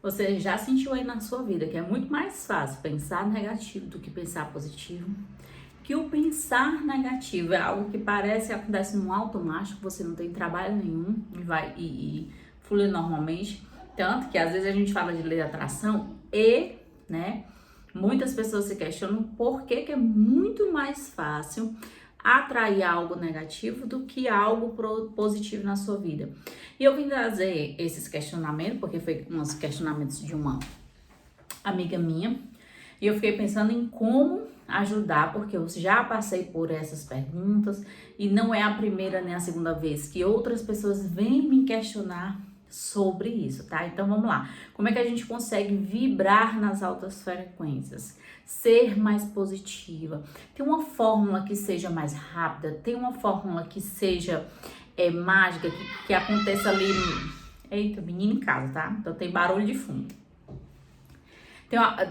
Você já sentiu aí na sua vida que é muito mais fácil pensar negativo do que pensar positivo? Que o pensar negativo é algo que parece que acontece no automático, você não tem trabalho nenhum e vai e flui normalmente. Tanto que às vezes a gente fala de lei da atração e, né, muitas pessoas se questionam por que que é muito mais fácil atrair algo negativo do que algo positivo na sua vida. E eu vim trazer esses questionamentos, porque foi uns questionamentos de uma amiga minha, e eu fiquei pensando em como ajudar, porque eu já passei por essas perguntas, e não é a primeira nem a segunda vez que outras pessoas vêm me questionar sobre isso, tá? Então vamos lá. Como é que a gente consegue vibrar nas altas frequências? Ser mais positiva. Tem uma fórmula que seja mais rápida, tem uma fórmula que seja mágica, que aconteça ali. Eita, menino em casa, tá? Então tem barulho de fundo.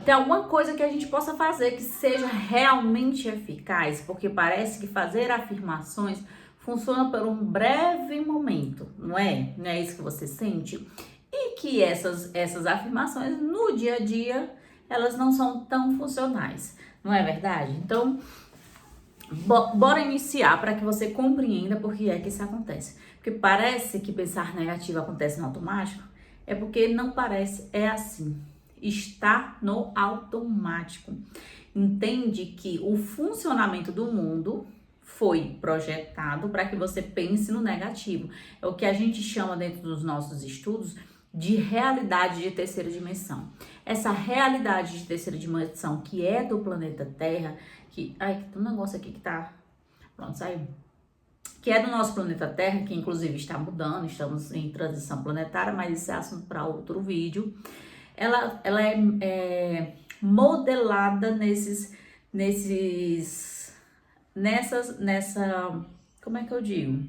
Tem alguma coisa que a gente possa fazer que seja realmente eficaz, porque parece que fazer afirmações funciona por um breve momento, não é? Não é isso que você sente? E que essas afirmações no dia a dia, elas não são tão funcionais, não é verdade? Então, bora iniciar para que você compreenda por que é que isso acontece. Porque parece que pensar negativo acontece no automático, é porque não parece, é assim. Está no automático. Entende que o funcionamento do mundo foi projetado para que você pense no negativo. É o que a gente chama dentro dos nossos estudos de realidade de terceira dimensão. Essa realidade de terceira dimensão que é do planeta Terra, que... Ai, tem um negócio aqui que tá... Pronto, saiu. Que é do nosso planeta Terra, que inclusive está mudando, estamos em transição planetária, mas isso é assunto para outro vídeo. Ela é modelada como é que eu digo?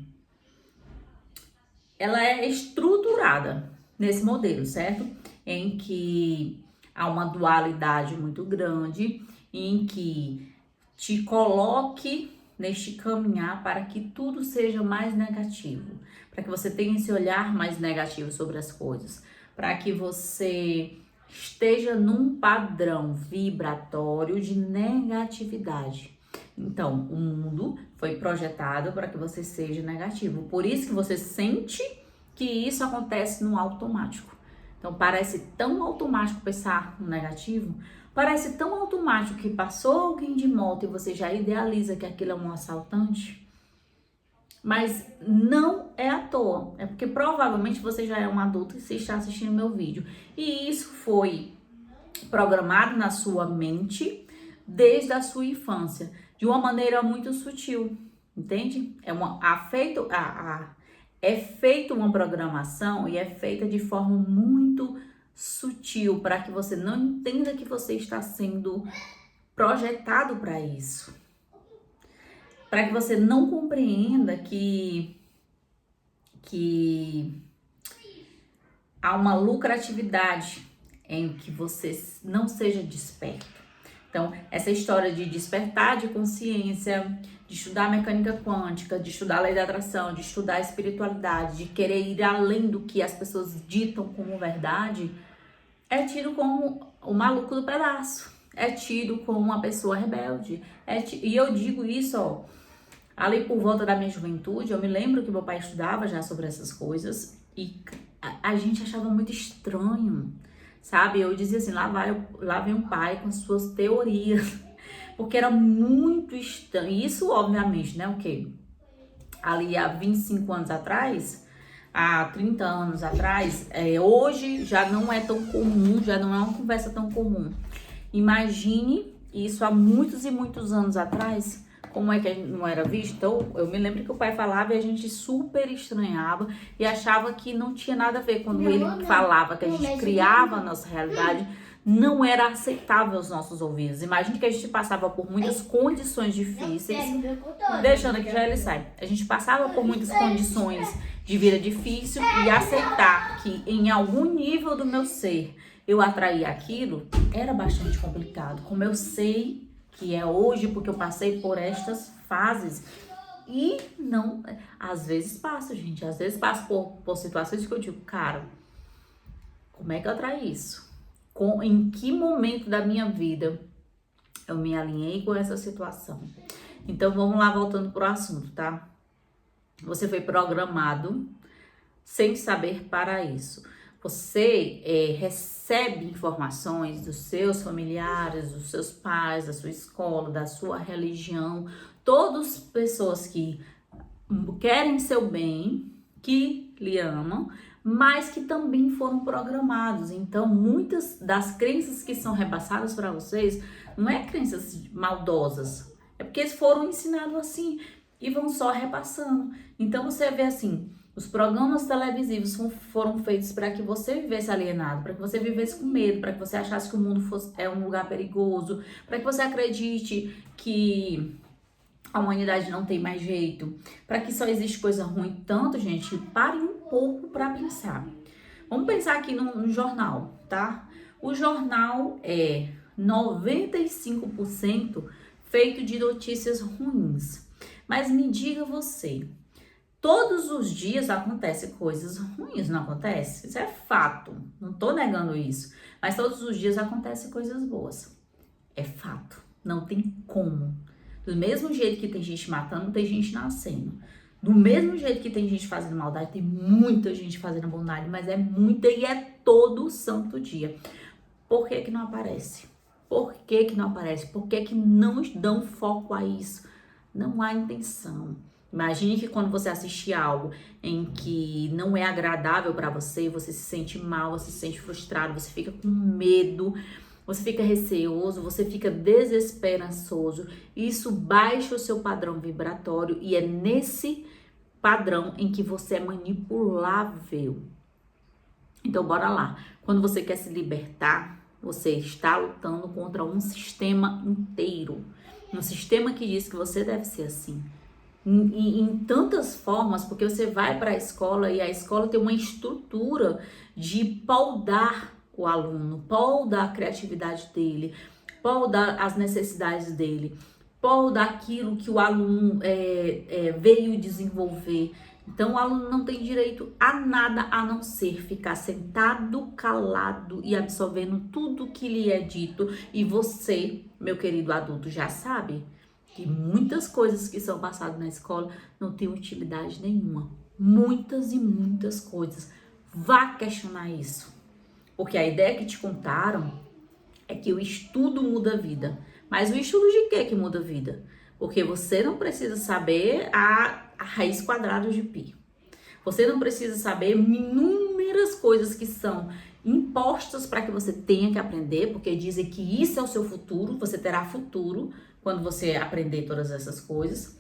Ela é estruturada nesse modelo, certo? Em que há uma dualidade muito grande, em que te coloque neste caminhar para que tudo seja mais negativo, para que você tenha esse olhar mais negativo sobre as coisas, para que você esteja num padrão vibratório de negatividade. Então, o mundo foi projetado para que você seja negativo. Por isso que você sente que isso acontece no automático. Então, parece tão automático pensar no negativo, parece tão automático que passou alguém de moto e você já idealiza que aquilo é um assaltante. Mas não é à toa, é porque provavelmente você já é um adulto e você está assistindo meu vídeo. E isso foi programado na sua mente desde a sua infância, de uma maneira muito sutil, entende? É feita uma programação e é feita de forma muito sutil para que você não entenda que você está sendo projetado para isso. Para que você não compreenda que há uma lucratividade em que você não seja desperto. Então, essa história de despertar de consciência, de estudar mecânica quântica, de estudar a lei da atração, de estudar a espiritualidade, de querer ir além do que as pessoas ditam como verdade, é tido como o maluco do pedaço, é tido como uma pessoa rebelde. E eu digo isso, ó, ali por volta da minha juventude, eu me lembro que meu pai estudava já sobre essas coisas e a gente achava muito estranho, sabe? Eu dizia assim, lá vem um pai com suas teorias, porque era muito estranho. Isso, obviamente, né, o quê? Ali há 25 anos atrás, há 30 anos atrás, hoje já não é tão comum, já não é uma conversa tão comum. Imagine isso há muitos e muitos anos atrás, como é que não era visto? Então, eu me lembro que o pai falava e a gente super estranhava e achava que não tinha nada a ver. Quando ele falava que a gente criava a nossa realidade, não era aceitável aos nossos ouvidos. Imagine que a gente passava por muitas condições difíceis. Deixando aqui, já ele sai. A gente passava por muitas condições de vida difícil e aceitar que em algum nível do meu ser eu atraía aquilo era bastante complicado. Como eu sei que é hoje, porque eu passei por estas fases. E não, às vezes passo, gente, às vezes passo por situações que eu digo, cara, Como é que eu atraí isso? Em que momento da minha vida eu me alinhei com essa situação? Então, vamos lá, voltando pro assunto, tá? Você foi programado sem saber para isso. Você recebe informações dos seus familiares, dos seus pais, da sua escola, da sua religião, todas pessoas que querem seu bem, que lhe amam, mas que também foram programados. Então, muitas das crenças que são repassadas para vocês não é crenças maldosas, é porque eles foram ensinados assim e vão só repassando. Então, você vê assim, os programas televisivos foram feitos para que você vivesse alienado, para que você vivesse com medo, para que você achasse que o mundo é um lugar perigoso, para que você acredite que a humanidade não tem mais jeito, para que só existe coisa ruim. Tanto, gente, parem um pouco para pensar. Vamos pensar aqui no jornal, tá? O jornal é 95% feito de notícias ruins. Mas me diga você, todos os dias acontecem coisas ruins, não acontece? Isso é fato, não tô negando isso. Mas todos os dias acontecem coisas boas. É fato, não tem como. Do mesmo jeito que tem gente matando, tem gente nascendo. Do mesmo jeito que tem gente fazendo maldade, tem muita gente fazendo bondade, mas é muita e é todo santo dia. Por que que não aparece? Por que que não aparece? Por que que não dão foco a isso? Não há intenção. Imagine que quando você assiste algo em que não é agradável para você, você se sente mal, você se sente frustrado, você fica com medo, você fica receoso, você fica desesperançoso. Isso baixa o seu padrão vibratório e é nesse padrão em que você é manipulável. Então, bora lá. Quando você quer se libertar, você está lutando contra um sistema inteiro. Um sistema que diz que você deve ser assim. Em tantas formas, porque você vai para a escola e a escola tem uma estrutura de poldar o aluno, poldar a criatividade dele, poldar as necessidades dele, poldar aquilo que o aluno veio desenvolver. Então, o aluno não tem direito a nada a não ser ficar sentado, calado e absorvendo tudo que lhe é dito. E você, meu querido adulto, já sabe que muitas coisas que são passadas na escola não têm utilidade nenhuma. Muitas e muitas coisas. Vá questionar isso. Porque a ideia que te contaram é que o estudo muda a vida. Mas o estudo de quê que muda a vida? Porque você não precisa saber a raiz quadrada de π. Você não precisa saber inúmeras coisas que são impostas para que você tenha que aprender, porque dizem que isso é o seu futuro, você terá futuro quando você aprender todas essas coisas,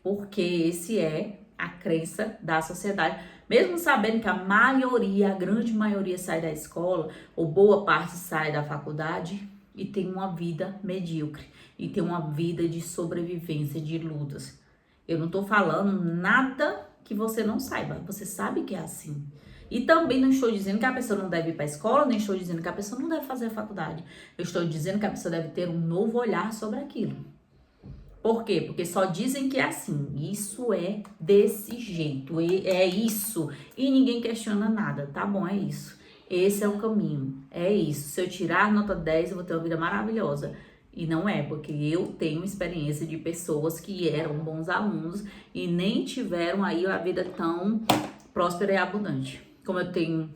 porque esse é a crença da sociedade. Mesmo sabendo que a maioria, a grande maioria sai da escola, ou boa parte sai da faculdade e tem uma vida medíocre, e tem uma vida de sobrevivência, de lutas. Eu não tô falando nada que você não saiba, você sabe que é assim. E também não estou dizendo que a pessoa não deve ir para a escola, nem estou dizendo que a pessoa não deve fazer a faculdade. Eu estou dizendo que a pessoa deve ter um novo olhar sobre aquilo. Por quê? Porque só dizem que é assim. Isso é desse jeito, é isso. E ninguém questiona nada, tá bom, é isso. Esse é o caminho, é isso. Se eu tirar nota 10, eu vou ter uma vida maravilhosa. E não é, porque eu tenho experiência de pessoas que eram bons alunos e nem tiveram aí a vida tão próspera e abundante. Como eu tenho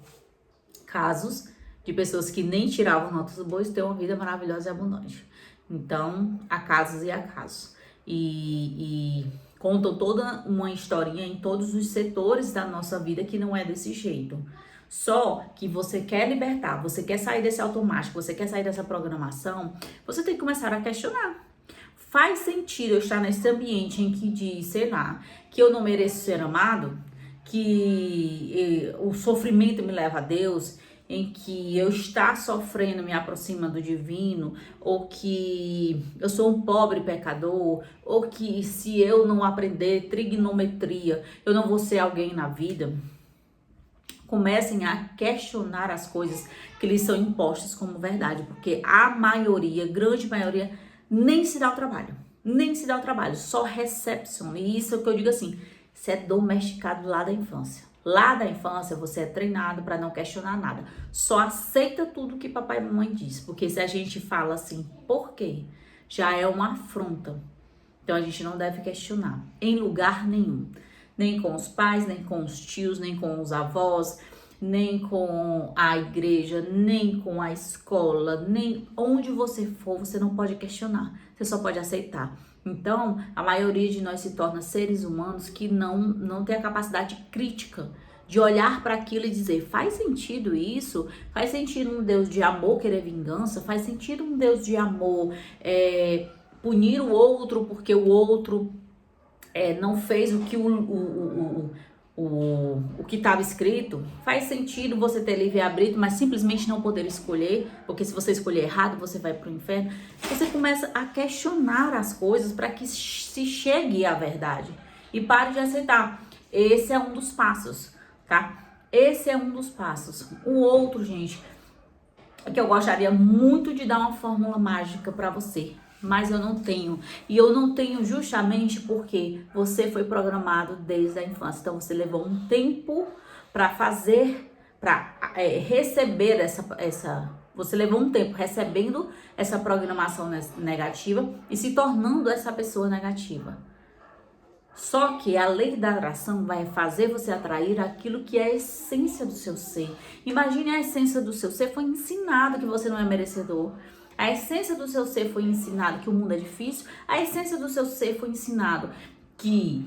casos de pessoas que nem tiravam notas boas e têm uma vida maravilhosa e abundante. Então, há casos e há casos. E contam toda uma historinha em todos os setores da nossa vida que não é desse jeito. Só que você quer libertar, você quer sair desse automático, você quer sair dessa programação, você tem que começar a questionar. Faz sentido eu estar nesse ambiente em que diz, sei lá, que eu não mereço ser amado, que o sofrimento me leva a Deus, em que eu estar sofrendo me aproxima do divino, ou que eu sou um pobre pecador, ou que se eu não aprender trigonometria, eu não vou ser alguém na vida. Comecem a questionar as coisas que lhes são impostas como verdade, porque a maioria, grande maioria, nem se dá o trabalho, nem se dá o trabalho, só recepciona. E isso é o que eu digo assim, isso é domesticado lá da infância. Lá da infância, você é treinado para não questionar nada. Só aceita tudo que papai e mamãe diz. Porque se a gente fala assim, por quê? Já é uma afronta. Então, a gente não deve questionar em lugar nenhum. Nem com os pais, nem com os tios, nem com os avós, nem com a igreja, nem com a escola, nem onde você for, você não pode questionar. Você só pode aceitar. Então, a maioria de nós se torna seres humanos que não tem a capacidade crítica de olhar para aquilo e dizer, faz sentido isso? Faz sentido um Deus de amor querer vingança? Faz sentido um Deus de amor punir o outro porque o outro não fez o que o que estava escrito? Faz sentido você ter livre-arbítrio, mas simplesmente não poder escolher, porque se você escolher errado, você vai para o inferno. Você começa a questionar as coisas para que se chegue à verdade e pare de aceitar. Esse é um dos passos, tá? Esse é um dos passos. O outro, gente, é que eu gostaria muito de dar uma fórmula mágica para você, mas eu não tenho. E eu não tenho justamente porque você foi programado desde a infância. Então, você levou um tempo para fazer, para receber você levou um tempo recebendo essa programação negativa e se tornando essa pessoa negativa. Só que a lei da atração vai fazer você atrair aquilo que é a essência do seu ser. Imagine a essência do seu ser foi ensinado que você não é merecedor. A essência do seu ser foi ensinado que o mundo é difícil. A essência do seu ser foi ensinado que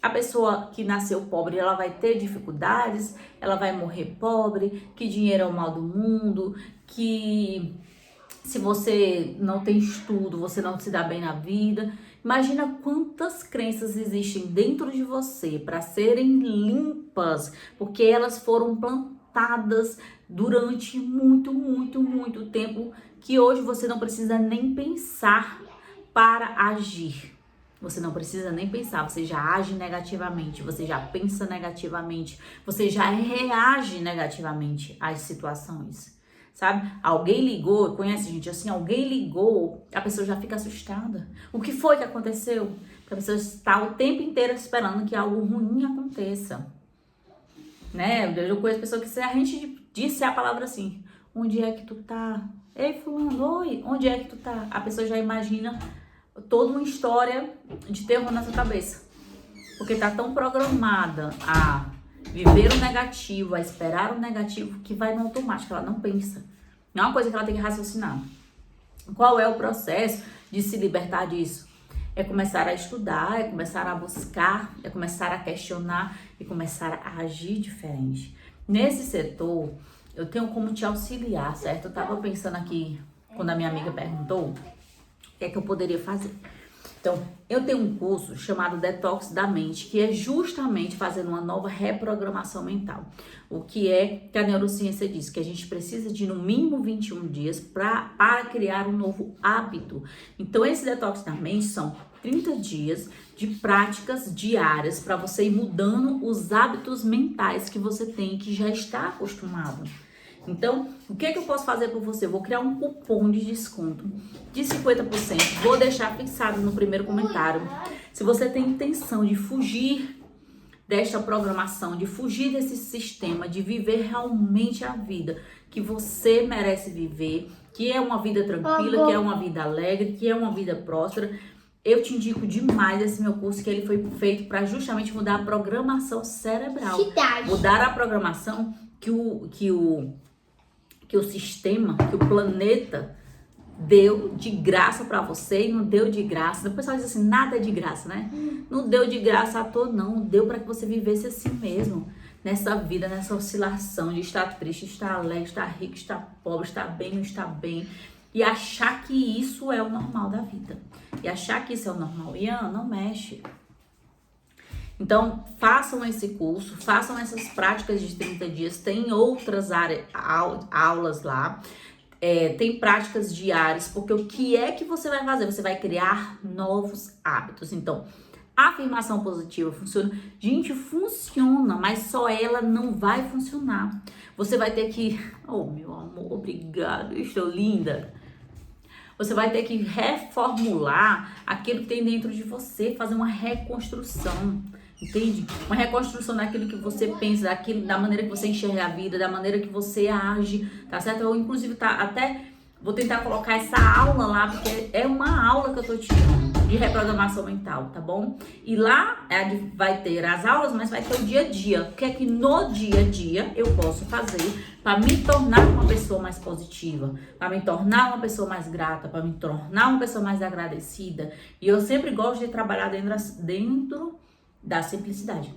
a pessoa que nasceu pobre, ela vai ter dificuldades, ela vai morrer pobre, que dinheiro é o mal do mundo, que se você não tem estudo, você não se dá bem na vida. Imagina quantas crenças existem dentro de você para serem limpas, porque elas foram plantadas durante muito tempo, que hoje você não precisa nem pensar para agir. Você não precisa nem pensar, você já age negativamente, você já pensa negativamente, você já reage negativamente às situações. Sabe? Alguém ligou, conhece gente assim, alguém ligou, a pessoa já fica assustada. O que foi que aconteceu? Porque a pessoa está o tempo inteiro esperando que algo ruim aconteça. Né? Eu conheço pessoas que se a gente disse a palavra assim, onde é que tu tá? Ei, fulano, oi, onde é que tu tá? A pessoa já imagina toda uma história de terror na sua cabeça. Porque tá tão programada a viver o negativo, a esperar o negativo, que vai no automático, ela não pensa. Não é uma coisa que ela tem que raciocinar. Qual é o processo de se libertar disso? É começar a estudar, é começar a buscar, é começar a questionar e começar a agir diferente. Nesse setor, eu tenho como te auxiliar, certo? Eu tava pensando aqui, quando a minha amiga perguntou, o que é que eu poderia fazer? Então, eu tenho um curso chamado Detox da Mente, que é justamente fazendo uma nova reprogramação mental. O que é que a neurociência diz? Que a gente precisa de no mínimo 21 dias para criar um novo hábito. Então, esse Detox da Mente são 30 dias de práticas diárias para você ir mudando os hábitos mentais que você tem, que já está acostumado. Então, o que eu posso fazer por você? Eu vou criar um cupom de desconto de 50%. Vou deixar fixado no primeiro comentário. Se você tem intenção de fugir desta programação, de fugir desse sistema, de viver realmente a vida que você merece viver, que é uma vida tranquila, que é uma vida alegre, que é uma vida próspera, eu te indico demais esse meu curso, que ele foi feito para justamente mudar a programação cerebral. Mudar a programação que o sistema, que o planeta deu de graça para você e não deu de graça. O pessoal diz assim, nada é de graça, né? Não deu de graça à toa, não. Deu para que você vivesse assim mesmo. Nessa vida, nessa oscilação de estar triste, estar alegre, estar rico, estar pobre, estar bem, não estar bem. E achar que isso é o normal da vida. E achar que isso é o normal. Ian, não mexe. Então, façam esse curso, façam essas práticas de 30 dias, tem outras aulas lá, tem práticas diárias, porque o que é que você vai fazer? Você vai criar novos hábitos. Então, a afirmação positiva funciona? Gente, funciona, mas só ela não vai funcionar. Você vai ter que... Oh, meu amor, obrigado, eu estou linda. Você vai ter que reformular aquilo que tem dentro de você, fazer uma reconstrução. entende? Uma reconstrução daquilo que você pensa, da maneira que você enxerga a vida, da maneira que você age, tá certo? Eu, inclusive, vou tentar colocar essa aula lá, porque é uma aula que eu tô tirando de reprogramação mental, tá bom? E lá vai ter as aulas, mas vai ter o dia a dia. O que é que no dia a dia eu posso fazer para me tornar uma pessoa mais positiva, para me tornar uma pessoa mais grata, para me tornar uma pessoa mais agradecida. E eu sempre gosto de trabalhar dentro da simplicidade.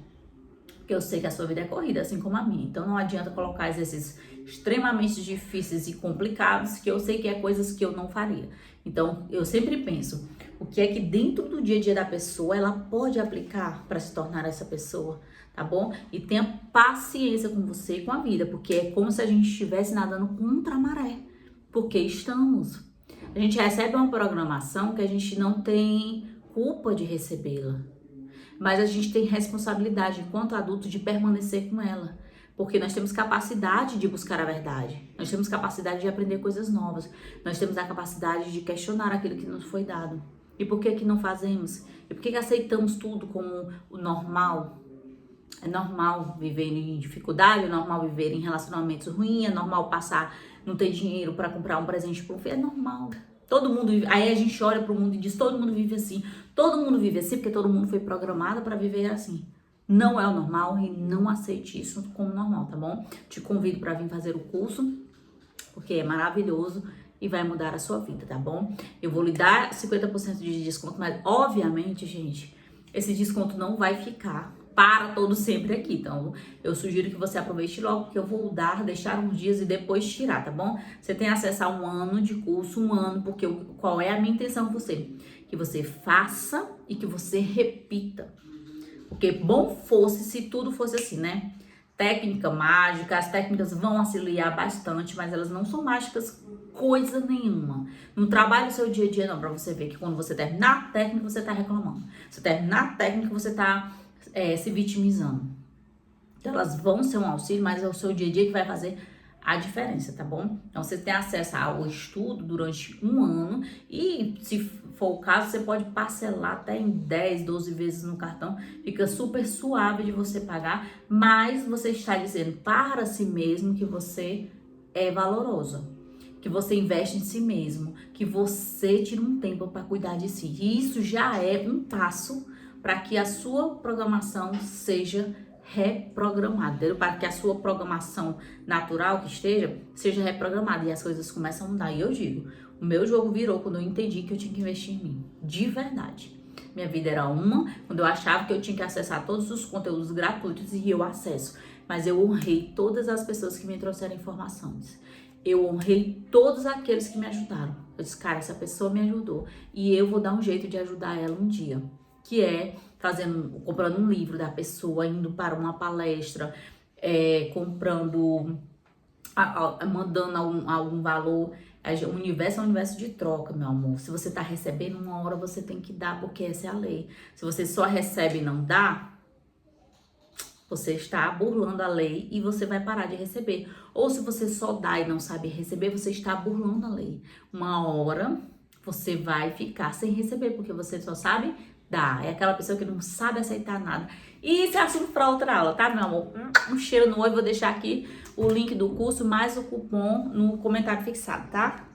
Porque eu sei que a sua vida é corrida, assim como a minha. Então não adianta colocar exercícios extremamente difíceis e complicados, que eu sei que é coisas que eu não faria. Então eu sempre penso, o que é que dentro do dia a dia da pessoa ela pode aplicar para se tornar essa pessoa, tá bom? E tenha paciência com você e com a vida, porque é como se a gente estivesse nadando contra a maré, porque estamos. A gente recebe uma programação que a gente não tem culpa de recebê-la. Mas a gente tem responsabilidade, enquanto adulto, de permanecer com ela. Porque nós temos capacidade de buscar a verdade. Nós temos capacidade de aprender coisas novas. Nós temos a capacidade de questionar aquilo que nos foi dado. E por que não fazemos? E por que aceitamos tudo como o normal? É normal viver em dificuldade, é normal viver em relacionamentos ruins, é normal não ter dinheiro para comprar um presente para um filho, é normal. Todo mundo vive. Aí a gente olha para o mundo e diz, todo mundo vive assim. Todo mundo vive assim porque todo mundo foi programado para viver assim. Não é o normal e não aceite isso como normal, tá bom? Te convido para vir fazer o curso, porque é maravilhoso e vai mudar a sua vida, tá bom? Eu vou lhe dar 50% de desconto, mas obviamente, gente, esse desconto não vai ficar para todo sempre aqui. Então, eu sugiro que você aproveite logo, porque eu vou deixar uns dias e depois tirar, tá bom? Você tem acesso a 1 ano de curso, 1 ano, porque qual é a minha intenção com você? Que você faça e que você repita. Porque bom fosse se tudo fosse assim, né? Técnica mágica, as técnicas vão auxiliar bastante, mas elas não são mágicas coisa nenhuma. Não trabalha o seu dia a dia não, pra você ver que quando você terminar a técnica, você tá reclamando. Se terminar a técnica, você tá se vitimizando. Então elas vão ser um auxílio, mas é o seu dia a dia que vai fazer a diferença, tá bom? Então você tem acesso ao estudo durante 1 ano e, se for o caso, você pode parcelar até em 10, 12 vezes no cartão. Fica super suave de você pagar, mas você está dizendo para si mesmo que você é valoroso, que você investe em si mesmo, que você tira um tempo para cuidar de si. E isso já é um passo para que a sua programação seja reprogramada, entendeu? Para que a sua programação natural que seja reprogramada e as coisas começam a mudar. E eu digo, o meu jogo virou quando eu entendi que eu tinha que investir em mim, de verdade. Minha vida era quando eu achava que eu tinha que acessar todos os conteúdos gratuitos e eu acesso. Mas eu honrei todas as pessoas que me trouxeram informações. Eu honrei todos aqueles que me ajudaram. Eu disse, cara, essa pessoa me ajudou e eu vou dar um jeito de ajudar ela um dia. Que é comprando um livro da pessoa, indo para uma palestra, mandando algum valor. O universo é um universo de troca, meu amor. Se você tá recebendo, uma hora você tem que dar, porque essa é a lei. Se você só recebe e não dá, você está burlando a lei e você vai parar de receber. Ou se você só dá e não sabe receber, você está burlando a lei. Uma hora você vai ficar sem receber, porque você só sabe dar. É aquela pessoa que não sabe aceitar nada. E isso é assunto para outra aula, tá, meu amor? Um cheiro no olho. Vou deixar aqui o link do curso mais o cupom no comentário fixado, tá?